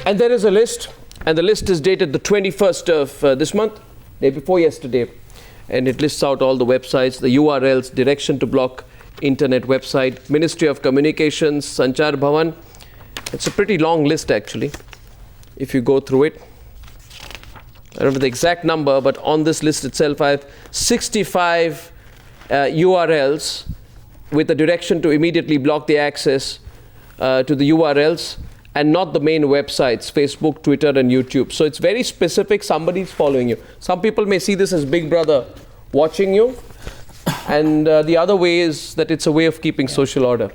And there is a list, and the list is dated the 21st of this month, day before yesterday, and it lists out all the websites, the URLs, direction to block internet website, Ministry of Communications, Sanchar Bhavan. It's a pretty long list actually, if you go through it. I don't know the exact number, but on this list itself I have 65 URLs with a direction to immediately block the access to the URLs and not the main websites, Facebook, Twitter, and YouTube. So it's very specific, somebody's following you. Some people may see this as Big Brother watching you, and the other way is that it's a way of keeping social order.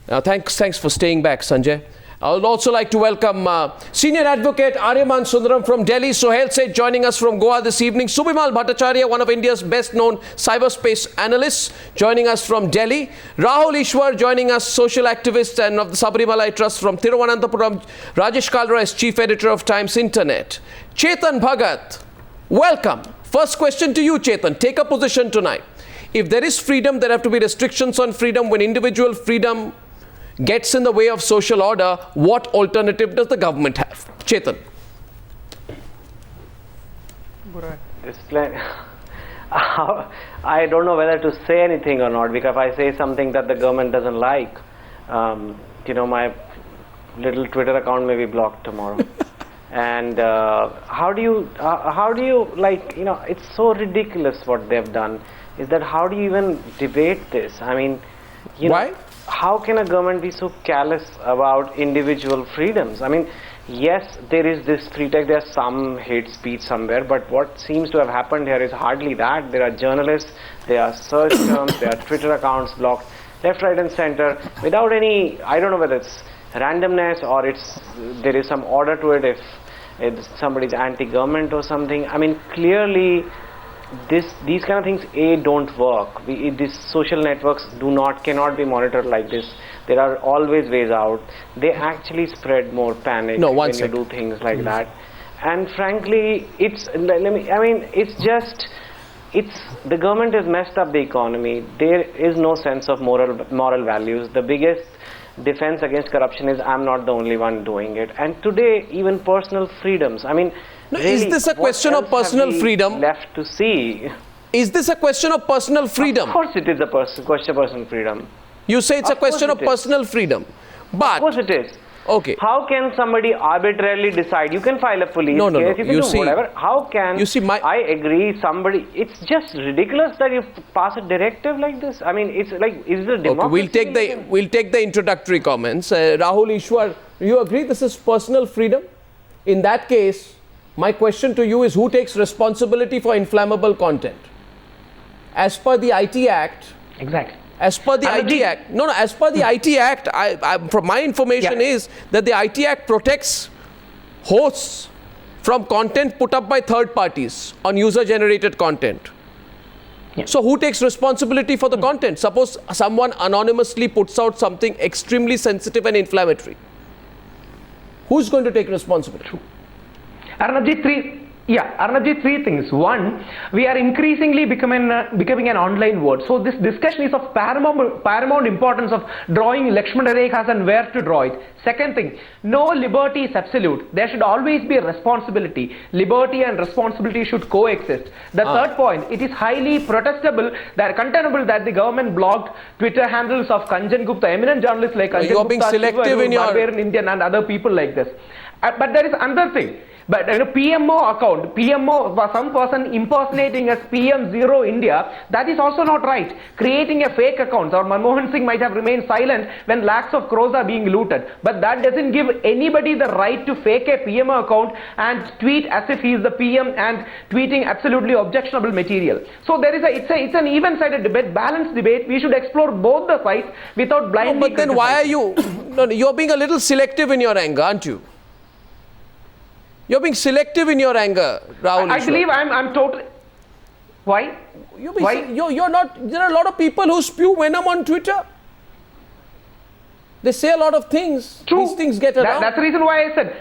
Now thanks for staying back, Sanjay. I would also like to welcome Senior Advocate Aryaman Sundaram from Delhi, Sohail Seth joining us from Goa this evening, Subimal Bhattacharya, one of India's best-known cyberspace analysts, joining us from Delhi, Rahul Ishwar joining us, social activist and of the Sabarimala Trust from Thiruvananthapuram, Rajesh Kalra is Chief Editor of Times Internet. Chetan Bhagat, welcome. First question to you, Chetan. Take a position tonight. If there is freedom, there have to be restrictions on freedom. When individual freedom gets in the way of social order, what alternative does the government have? Chetan. I don't know whether to say anything or not, because if I say something that the government doesn't like, my little Twitter account may be blocked tomorrow. And how do you it's so ridiculous what they've done. Is that how do you even debate this? I mean, why? How can a government be so callous about individual freedoms? I mean, yes, there is this free text, there's some hate speech somewhere, but what seems to have happened here is hardly that. There are journalists, there are search terms, there are Twitter accounts blocked left, right and center without any, I don't know whether it's randomness or there is some order to it, if somebody's anti-government or something. I mean, clearly these kind of things don't work. These social networks cannot be monitored like this. There are always ways out. They actually spread more panic when you do things like that. And frankly, the government has messed up the economy. There is no sense of moral values. The biggest defense against corruption is I'm not the only one doing it. And today, even personal freedoms. I mean, really, is this a question of personal freedom? Left to see. Is this a question of personal freedom? Of course it is a question of personal freedom. You say it's a question of personal freedom. But of course it is. Okay. How can somebody arbitrarily decide? You can file a police case, you can do whatever. How can, I agree, it's just ridiculous that you pass a directive like this. I mean, it's like, is the democracy? Okay, we'll take the introductory comments. Rahul Ishwar, you agree this is personal freedom? In that case, my question to you is, who takes responsibility for inflammable content? As per the IT Act. Exactly. As per the IT Act. As per the IT Act, from my information is that the IT Act protects hosts from content put up by third parties on user-generated content. Yeah. So who takes responsibility for the content? Suppose someone anonymously puts out something extremely sensitive and inflammatory. Who's going to take responsibility? Arnabji, three things. One, we are increasingly becoming an online world. So this discussion is of paramount importance of drawing Lakshmana Rekhas and where to draw it. Second thing, no liberty is absolute. There should always be a responsibility. Liberty and responsibility should coexist. The third point, it is highly contemptible that the government blocked Twitter handles of Kanjan Gupta, eminent journalists like Kanjan Gupta, you are being selective in your Indian and other people like this. But there is another thing. But in a PMO account, some person impersonating as PM0 India, that is also not right. Creating a fake account, or Manmohan Singh might have remained silent when lakhs of crores are being looted. But that doesn't give anybody the right to fake a PMO account and tweet as if he is the PM and tweeting absolutely objectionable material. So there is it's an even-sided debate, balanced debate. We should explore both the sides without blindly. But then why are you? You're being a little selective in your anger, aren't you? You're being selective in your anger, Rahul. I believe I'm totally. Why? You're not. There are a lot of people who spew venom on Twitter. They say a lot of things. True. These things get around. That's the reason why I said.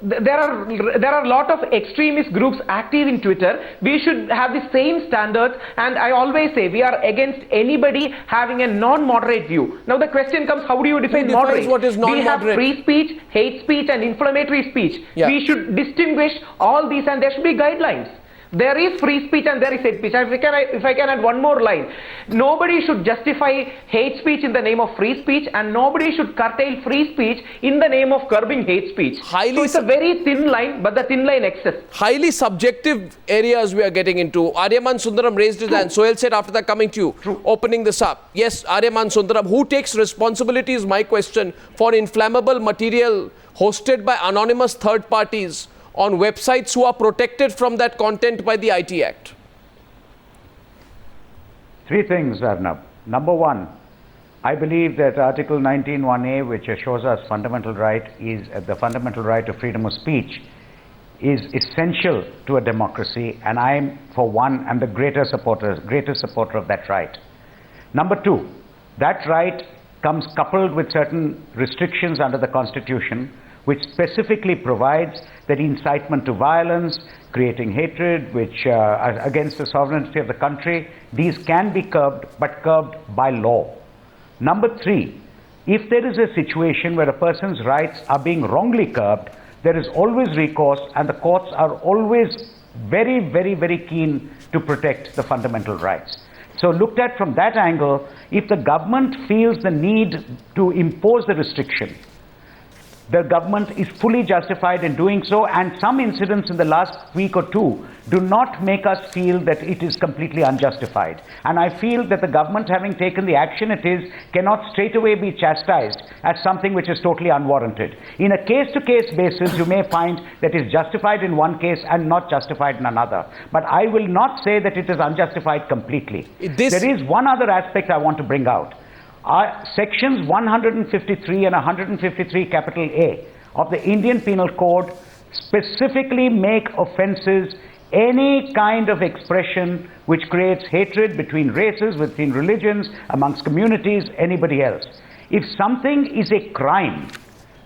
there are a lot of extremist groups active in Twitter. We should have the same standards, and I always say we are against anybody having a non-moderate view. Now the question comes, how do you define moderate? What is non-moderate? We have free speech, hate speech, and inflammatory speech. Yeah. We should distinguish all these, and there should be guidelines. There is free speech and there is hate speech. If I can add one more line, nobody should justify hate speech in the name of free speech, and nobody should curtail free speech in the name of curbing hate speech. So it's a very thin line, but the thin line exists. Highly subjective areas we are getting into. Aryaman Sundaram raised his hand. Sohail said after that coming to you, opening this up. Yes, Aryaman Sundaram, who takes responsibility is my question for inflammable material hosted by anonymous third parties on websites who are protected from that content by the IT Act? Three things, Arnab. Number one, I believe that Article 19(1)(a), which assures us fundamental right, is the fundamental right of freedom of speech, is essential to a democracy, and I, for one, am the greatest supporter of that right. Number two, that right comes coupled with certain restrictions under the Constitution, which specifically provides that incitement to violence, creating hatred, which against the sovereignty of the country, these can be curbed, but curbed by law. Number three, if there is a situation where a person's rights are being wrongly curbed, there is always recourse, and the courts are always very, very, very keen to protect the fundamental rights. So looked at from that angle, if the government feels the need to impose the restriction, the government is fully justified in doing so, and some incidents in the last week or two do not make us feel that it is completely unjustified. And I feel that the government, having taken the action it is, cannot straight away be chastised as something which is totally unwarranted. In a case-to-case basis, you may find that it is justified in one case and not justified in another. But I will not say that it is unjustified completely. There is one other aspect I want to bring out. Sections 153 and 153 capital A of the Indian Penal Code specifically make offences any kind of expression which creates hatred between races, between religions, amongst communities, anybody else. If something is a crime,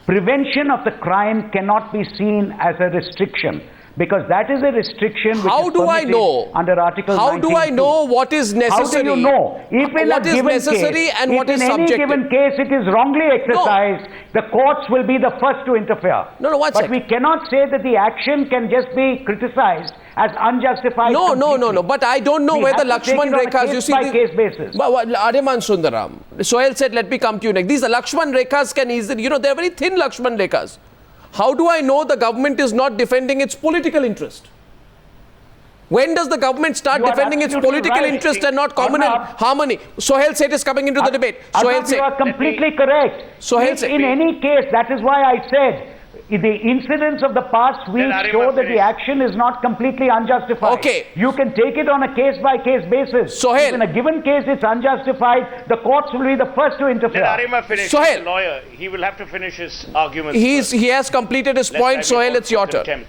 prevention of the crime cannot be seen as a restriction, because that is a restriction which How is do I permitted know? under Article 19(2). How do I know what is necessary? How do you know? If in what a is given necessary case, and what is if in any subjective? given case it is wrongly exercised, the courts will be the first to interfere. No, one but sec. we cannot say that the action can just be criticized as unjustified. No. completely. But I don't know We whether have to take Lakshman it on a Rekhas, you see, case-by-case basis. Aryaman Sundaram, Sohail said, let me come to you next. These Lakshman Rekhas can easily, they're very thin Lakshman Rekhas. How do I know the government is not defending its political interest? When does the government start defending its political interest and not common harmony? Sohail Seth is coming into the debate. Sohail Seth. You are completely correct. Sohail If Seth. in any case, that is why I said the incidents of the past week show that the action is not completely unjustified. Okay. You can take it on a case-by-case basis. Sohail. If in a given case it's unjustified, the courts will be the first to interfere. Let Arima finish. Sohail. He's a lawyer. He will have to finish his argument. He has completed his point. Sohail, it's your turn.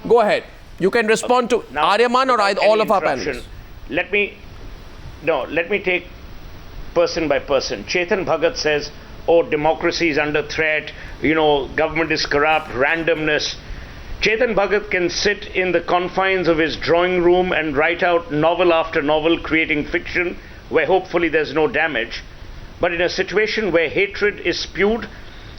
Go ahead. You can respond to Now, Aryaman or without all any of our interruption, panelists. Let me take person by person. Chetan Bhagat says, oh, democracy is under threat, government is corrupt, randomness. Chetan Bhagat can sit in the confines of his drawing room and write out novel after novel, creating fiction where hopefully there's no damage. But in a situation where hatred is spewed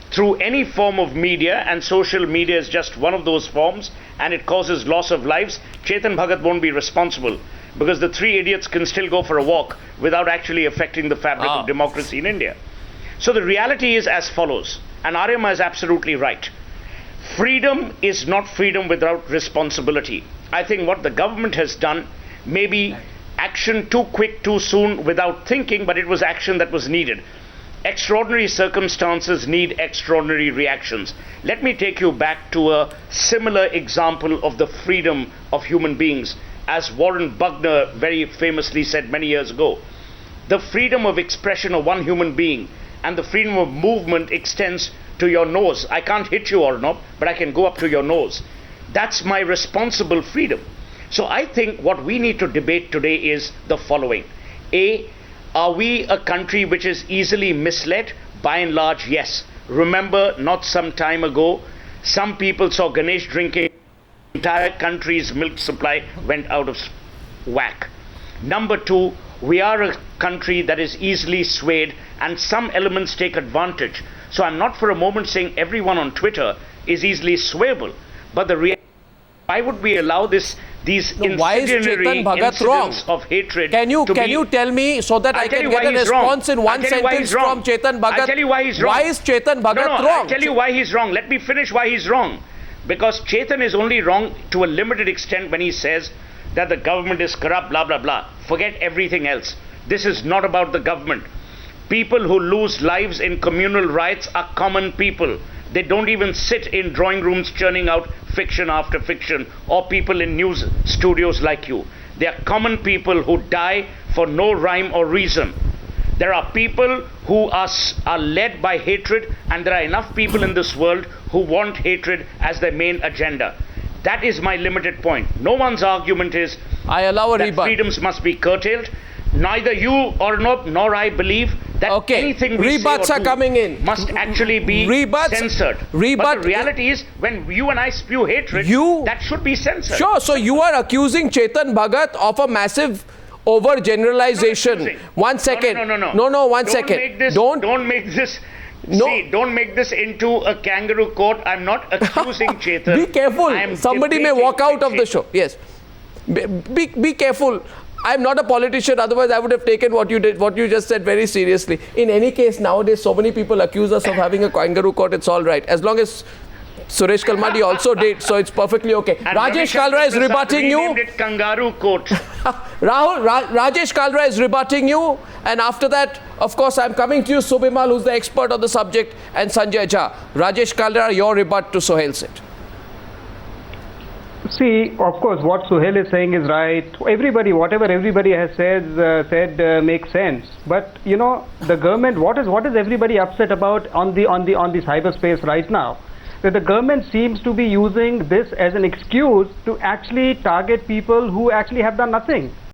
through any form of media, and social media is just one of those forms, and it causes loss of lives, Chetan Bhagat won't be responsible, because the three idiots can still go for a walk without actually affecting the fabric of democracy in India. So the reality is as follows, and Arima is absolutely right. Freedom is not freedom without responsibility. I think what the government has done may be action too quick, too soon, without thinking, but it was action that was needed. Extraordinary circumstances need extraordinary reactions. Let me take you back to a similar example of the freedom of human beings. As Warren Buckner very famously said many years ago, the freedom of expression of one human being and the freedom of movement extends to your nose. I can't hit you or not, but I can go up to your nose. That's my responsible freedom. So I think what we need to debate today is the following. A, are we a country which is easily misled? By and large, yes. Remember, not some time ago, Some people saw Ganesh drinking. Entire country's milk supply went out of whack. Number two, we are a country that is easily swayed and some elements take advantage. So I'm not for a moment saying everyone on Twitter is easily swayable. But the reality, why would we allow these why is incendiary Chetan Bhagat wrong? incidents of hatred Can you tell me so that I can get a response in one sentence from Chetan Bhagat? I'll tell you why he's wrong. Why is Chetan Bhagat wrong? I'll tell you why he's wrong. Let me finish why he's wrong. Because Chetan is only wrong to a limited extent when he says that the government is corrupt, blah, blah, blah. Forget everything else. This is not about the government. People who lose lives in communal riots are common people. They don't even sit in drawing rooms churning out fiction after fiction, or people in news studios like you. They are common people who die for no rhyme or reason. There are people who are led by hatred, and there are enough people in this world who want hatred as their main agenda. That is my limited point. No one's argument is I allow a that rebut. freedoms must be curtailed. Neither you nor I believe that anything we rebuts say or are coming in. must actually be censored. But the reality is, when you and I spew hatred, that should be censored. Sure, so you are accusing Chetan Bhagat of a massive overgeneralization. 1 second. No, 1 second. Don't make this. See, don't make this into a kangaroo court. I'm not accusing Chetan. Be careful. Somebody may walk out of the show. Yes. Be careful. I'm not a politician, otherwise I would have taken what you just said very seriously. In any case, nowadays so many people accuse us of having a kangaroo court, it's all right. As long as Suresh Kalmadi also did, so it's perfectly okay. And Rajesh Kalra is rebutting you. It kangaroo court. Rajesh Kalra is rebutting you, and after that, of course, I'm coming to you, Subimal, who's the expert on the subject, and Sanjay Jha. Rajesh Kalra, your rebut to Sohail Seth. See, of course, what Suhail is saying is right. Whatever everybody has said makes sense. But you know, the government, what is everybody upset about on the cyberspace right now? That the government seems to be using this as an excuse to actually target people who actually have done nothing.